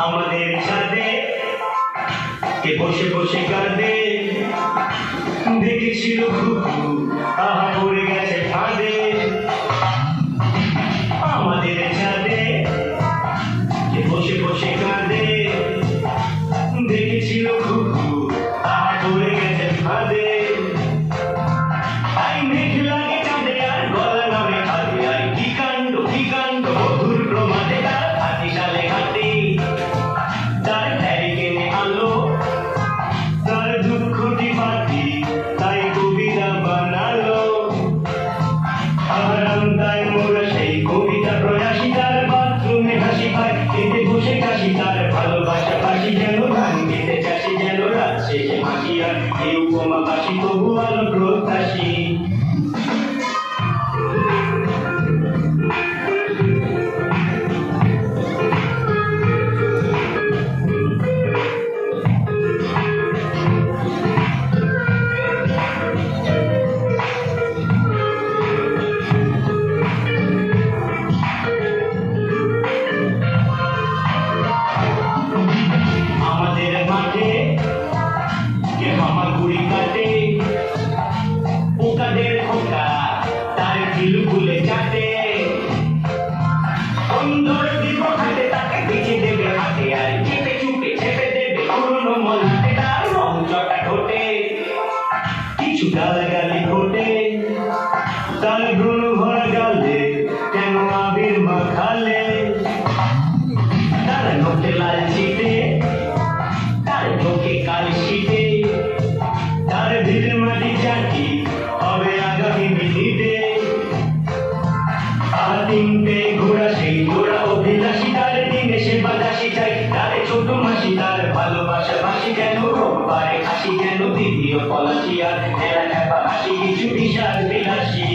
আমাদের ছাদে কে বসে বসে কাঁদে, দেখেছিল ঘুঘু আহা পড়ে গেছে ফাঁদে। আমাদের ছাদে কে বসে বসে কাঁদে, দেখেছিল ঘুঘু আহা পড়ে গেছে ফাঁদে। আই মেঘ লাগে কাঁদে আর গলা নামে হাতে, আই কি কাণ্ড মধুর প্রমাদে তার হাতি সালে হাতি, তার ধ্যারিকেনে আলো তার দুঃখটি পাতি, তাই কবিতা বানালো আরাম তাই মোরা সেই কবিতা প্রয়াসী, তার বাথরুমে হাসি পায় খেতে বসে কাশি, তার ভালোবাসা বাসি যেন ধান খেতে চাষি, যেন রাত শেষে হাসি আর এই উপমা বাসি তবু আলো প্রত্যাশী। আমাদের মাঠে কে হামাগুড়ি কাটে, পোকাদের খোকা তার ঢিলগুলে চাটে, সুন্দর দিব হাতে তাকে পিছে দেবে হাতে, আর চেপে চুপে চেপে দেবে পুরনো মলাতে, তার রং চটা ঠোঁটে কিছু গালাগালি ঘটে, তার ভ্রূণ ভরা গালে কেন আবির মাখালে, তার নোটে লাল ছিটে তার চোখে কাল শীতে, তার ভিড় মাটি চাটি হবে আগামী মিনিটে। আর তিনটে ঘোড়া সেই ঘোড়া অভিলাষী, তার দিনে সে বাতাসি চাই, তার ছোট মাসি তার ভালোবাসা বাসি, যেন রোববারে হাসি যেন দ্বিতীয় পলাশি, আর এলা খ্যাপা হাসি কিছু বিশাল বিলাসী।